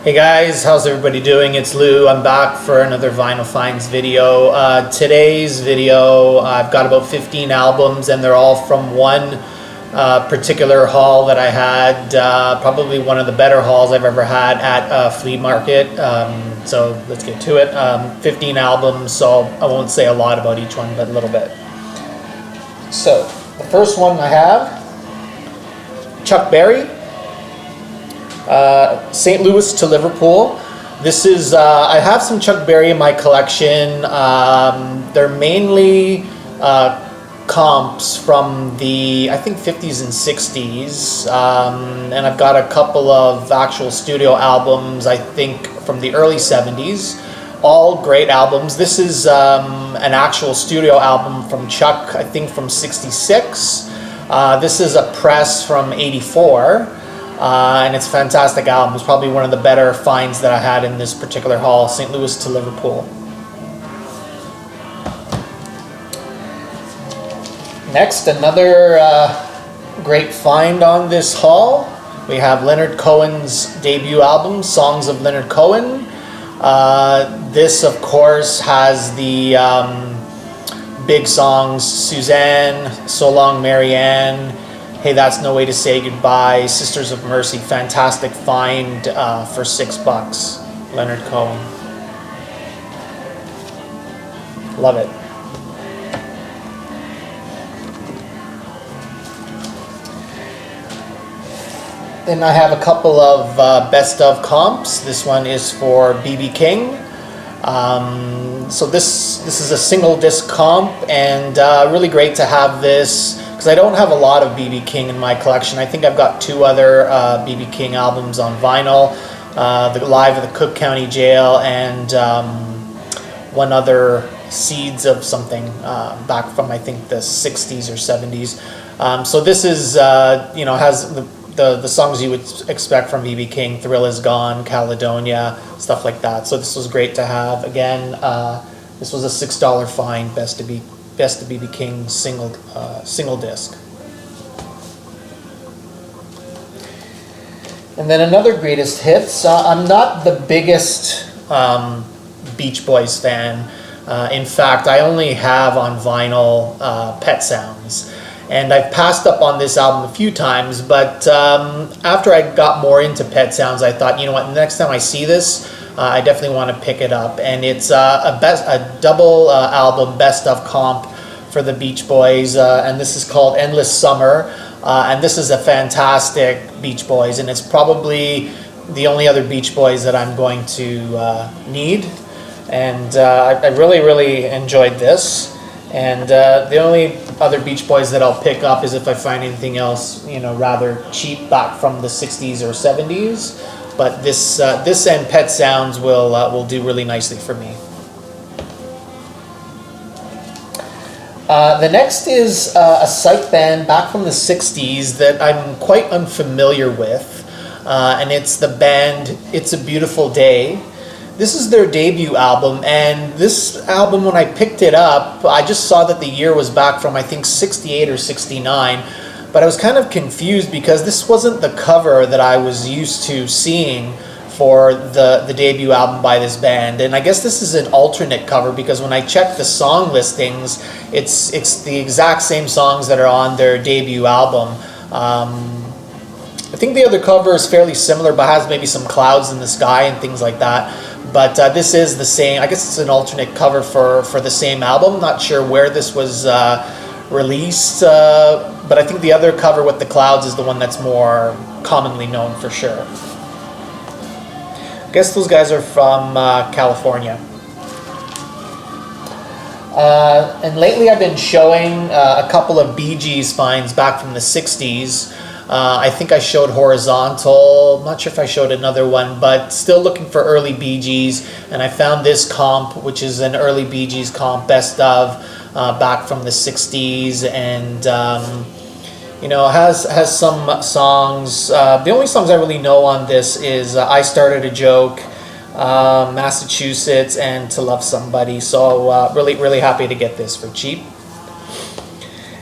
Hey guys, how's everybody doing? It's Lou. I'm back for another Vinyl Finds video. Today's video, I've got about 15 albums and they're all from one particular haul that I had. Probably one of the better hauls I've ever had at a flea market. So let's get to it. 15 albums, so I won't say a lot about each one, but a little bit. So the first one I have, Chuck Berry. St. Louis to Liverpool. This is, I have some Chuck Berry in my collection. They're mainly comps from the, I think, 50s and 60s. And I've got a couple of actual studio albums, I think, from the early 70s. All great albums. This is an actual studio album from Chuck, I think from 66. This is a press from 84. And it's a fantastic album. It's probably one of the better finds that I had in this particular haul, St. Louis to Liverpool. Next, another great find on this haul. We have Leonard Cohen's debut album, Songs of Leonard Cohen. This, of course, has the big songs, Suzanne, So Long Marianne, Hey, That's No Way to Say Goodbye, Sisters of Mercy. Fantastic find for $6. Leonard Cohen. Love it. Then I have a couple of best of comps. This one is for B.B. King. So this is a single disc comp, and really great to have this because I don't have a lot of B.B. King in my collection. I think I've got two other B.B. King albums on vinyl, the Live at the Cook County Jail and one other, Seeds of something, back from I think the 60s or 70s. So this is, has the songs you would expect from B.B. King, Thrill Is Gone, Caledonia, stuff like that. So this was great to have. Again, this was a $6 find, best of B.B. King single disc. And then another greatest hits. I'm not the biggest Beach Boys fan. In fact, I only have on vinyl Pet Sounds. And I've passed up on this album a few times, but after I got more into Pet Sounds, I thought, you know what, the next time I see this, I definitely want to pick it up. And it's a double album, best of comp for the Beach Boys, and this is called Endless Summer. And this is a fantastic Beach Boys, and it's probably the only other Beach Boys that I'm going to need. And I really, really enjoyed this. And the only other Beach Boys that I'll pick up is if I find anything else, rather cheap back from the 60s or 70s. But this and Pet Sounds will do really nicely for me. The next is a psych band back from the 60s that I'm quite unfamiliar with, and it's the band It's a Beautiful Day. This is their debut album, and this album, when I picked it up, I just saw that the year was back from, I think, 68 or 69, but I was kind of confused because this wasn't the cover that I was used to seeing for the debut album by this band. And I guess this is an alternate cover because when I checked the song listings, it's the exact same songs that are on their debut album. I think the other cover is fairly similar but has maybe some clouds in the sky and things like that. But this is the same. I guess it's an alternate cover for the same album. Not sure where this was released, but I think the other cover with the clouds is the one that's more commonly known for sure. I guess those guys are from California. And lately I've been showing a couple of Bee Gees finds back from the 60s. I think I showed Horizontal. I'm not sure if I showed another one, but still looking for early Bee Gees. And I found this comp, which is an early Bee Gees comp, best of, back from the 60s. And, has some songs. The only songs I really know on this is I Started a Joke, Massachusetts, and To Love Somebody. So really, really happy to get this for cheap.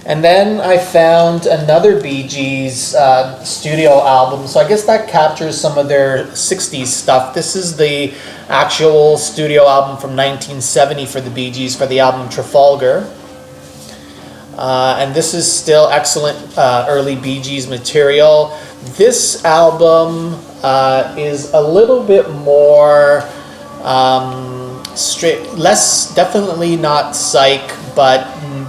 And then I found another Bee Gees studio album. So I guess that captures some of their 60s stuff. This is the actual studio album from 1970 for the Bee Gees for the album Trafalgar. And this is still excellent early Bee Gees material. This album is a little bit more straight, less, definitely not psych, but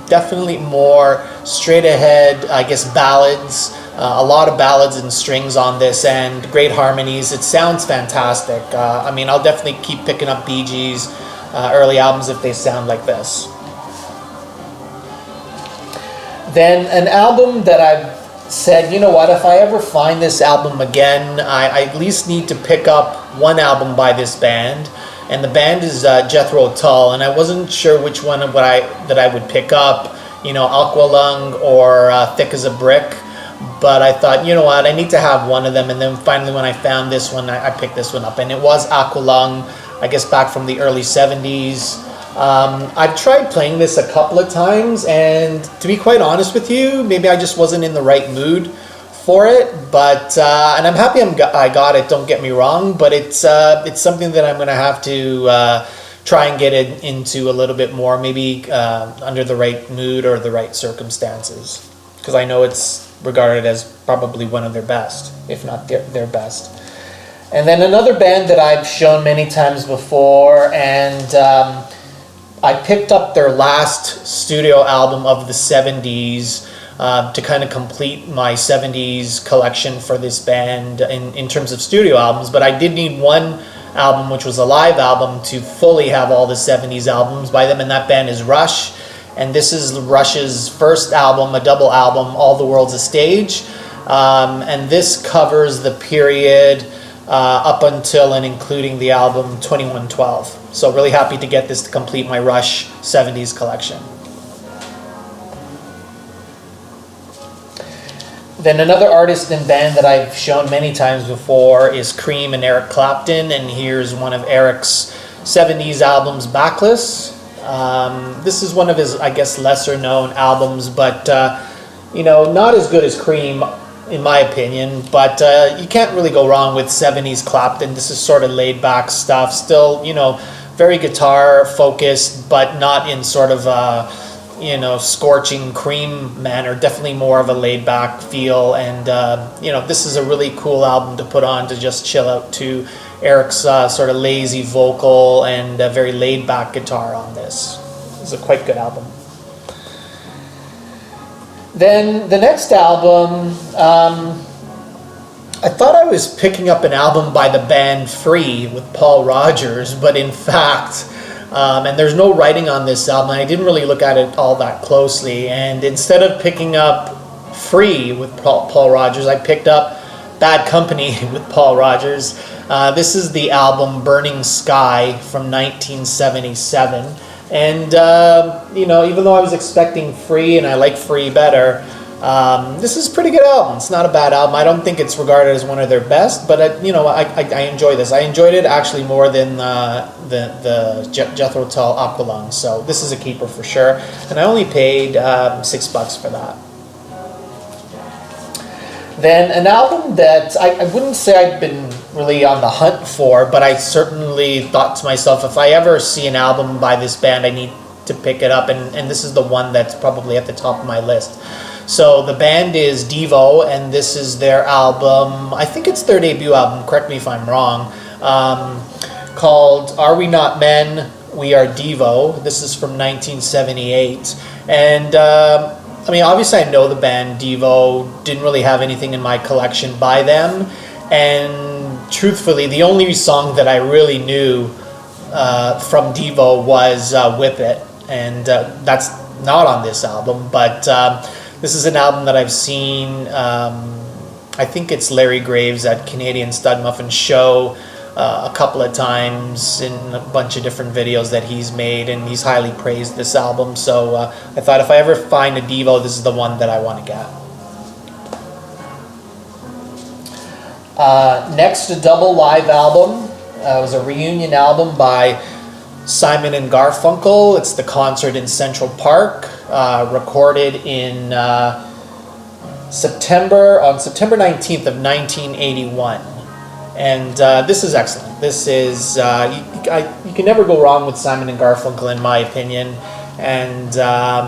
definitely more straight ahead, I guess, ballads. A lot of ballads and strings on this, and great harmonies. It sounds fantastic. I mean, I'll definitely keep picking up Bee Gees early albums if they sound like this. Then an album that I've said, you know what, if I ever find this album again, I at least need to pick up one album by this band. And the band is Jethro Tull, and I wasn't sure which one that I would pick up, you know, Aqualung or Thick as a Brick. But I thought, you know what, I need to have one of them. And then finally when I found this one, I picked this one up. And it was Aqualung, I guess back from the early 70s. I've tried playing this a couple of times, and to be quite honest with you, maybe I just wasn't in the right mood for it. But and I'm happy I got it, don't get me wrong, but it's something that I'm going to have to try and get it into a little bit more, maybe under the right mood or the right circumstances, because I know it's regarded as probably one of their best, if not their best. And then another band that I've shown many times before, and I picked up their last studio album of the 70s to kind of complete my 70s collection for this band in terms of studio albums, but I did need one album, which was a live album, to fully have all the 70s albums by them, and that band is Rush. And this is Rush's first album, a double album, All the World's a Stage. And this covers the period up until and including the album 2112. So really happy to get this to complete my Rush 70s collection. Then another artist and band that I've shown many times before is Cream and Eric Clapton. And here's one of Eric's 70s albums, Backless. This is one of his, I guess, lesser known albums, but you know, not as good as Cream in my opinion, but you can't really go wrong with 70s Clapton. This is sort of laid back stuff, still, you know, very guitar focused, but not in sort of you know, scorching Cream manner, definitely more of a laid back feel. And you know, this is a really cool album to put on to just chill out to. Eric's sort of lazy vocal and a very laid back guitar on this. It's a quite good album. Then the next album, I thought I was picking up an album by the band Flea with Paul Rodgers, but in fact, and there's no writing on this album, and I didn't really look at it all that closely, and instead of picking up Flea with Paul Rodgers, I picked up Bad Company with Paul Rodgers. This is the album Burning Sky from 1977. And, you know, even though I was expecting Flea and I like Flea better, this is a pretty good album. It's not a bad album. I don't think it's regarded as one of their best, but, you know, I enjoy this. I enjoyed it actually more than the Jethro Tull Aqualung. So this is a keeper for sure. And I only paid $6 for that. Then an album that I wouldn't say I've been really on the hunt for, but I certainly thought to myself, if I ever see an album by this band, I need to pick it up, and this is the one that's probably at the top of my list. So the band is Devo, and this is their album, I think it's their debut album, correct me if I'm wrong, called Are We Not Men, We Are Devo. This is from 1978, and I mean, obviously I know the band Devo, didn't really have anything in my collection by them, and truthfully, the only song that I really knew from Devo was Whip It, and that's not on this album, but this is an album that I've seen, I think it's Larry Graves at Canadian Stud Muffin Show, a couple of times in a bunch of different videos that he's made, and he's highly praised this album. So I thought if I ever find a Devo, this is the one that I want to get. Next, a double live album. It was a reunion album by Simon and Garfunkel. It's the concert in Central Park. recorded in September 19th of 1981. And this is excellent. This is, you can never go wrong with Simon and Garfunkel, in my opinion. And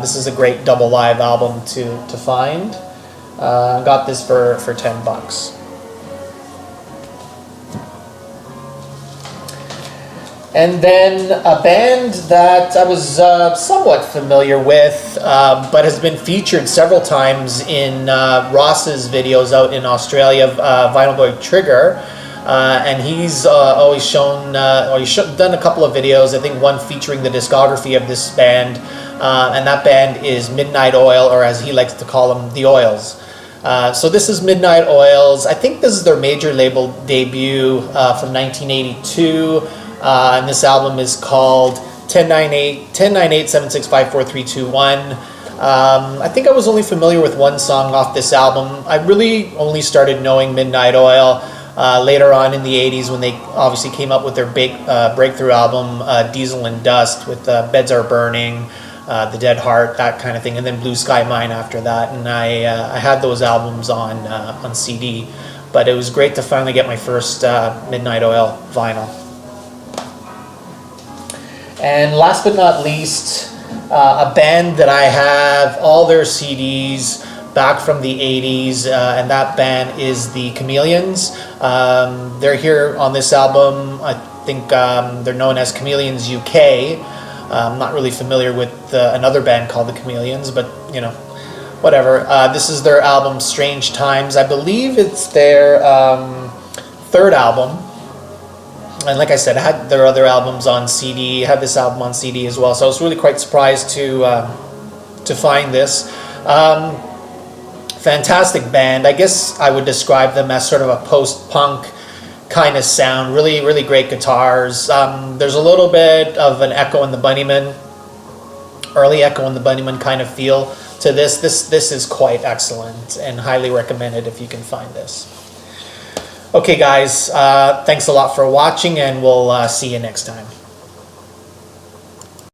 this is a great double live album to find. Got this for $10. And then a band that I was somewhat familiar with, but has been featured several times in Ross's videos out in Australia, Vinyl Boy Trigger. And he's always shown, done a couple of videos, I think one featuring the discography of this band, and that band is Midnight Oil, or as he likes to call them, The Oils. So this is Midnight Oils. I think this is their major label debut from 1982, and this album is called 1098-765-4321. I think I was only familiar with one song off this album. I really only started knowing Midnight Oil later on in the 80s, when they obviously came up with their big breakthrough album, Diesel and Dust, with Beds Are Burning, The Dead Heart, that kind of thing, and then Blue Sky Mine after that. And I had those albums on CD, but it was great to finally get my first Midnight Oil vinyl. And last but not least, a band that I have all their CDs back from the 80s, and that band is the Chameleons. They're here on this album. I think they're known as Chameleons UK. I'm not really familiar with another band called the Chameleons, but you know, whatever. This is their album Strange Times. I believe it's their third album. And like I said, I had their other albums on CD, had this album on CD as well, so I was really quite surprised to find this. Fantastic band. I guess I would describe them as sort of a post-punk kind of sound. Really, really great guitars. There's a little bit of an Echo and the Bunnymen, early Echo and the Bunnymen kind of feel to this. This is quite excellent and highly recommended if you can find this. Okay guys, thanks a lot for watching, and we'll see you next time.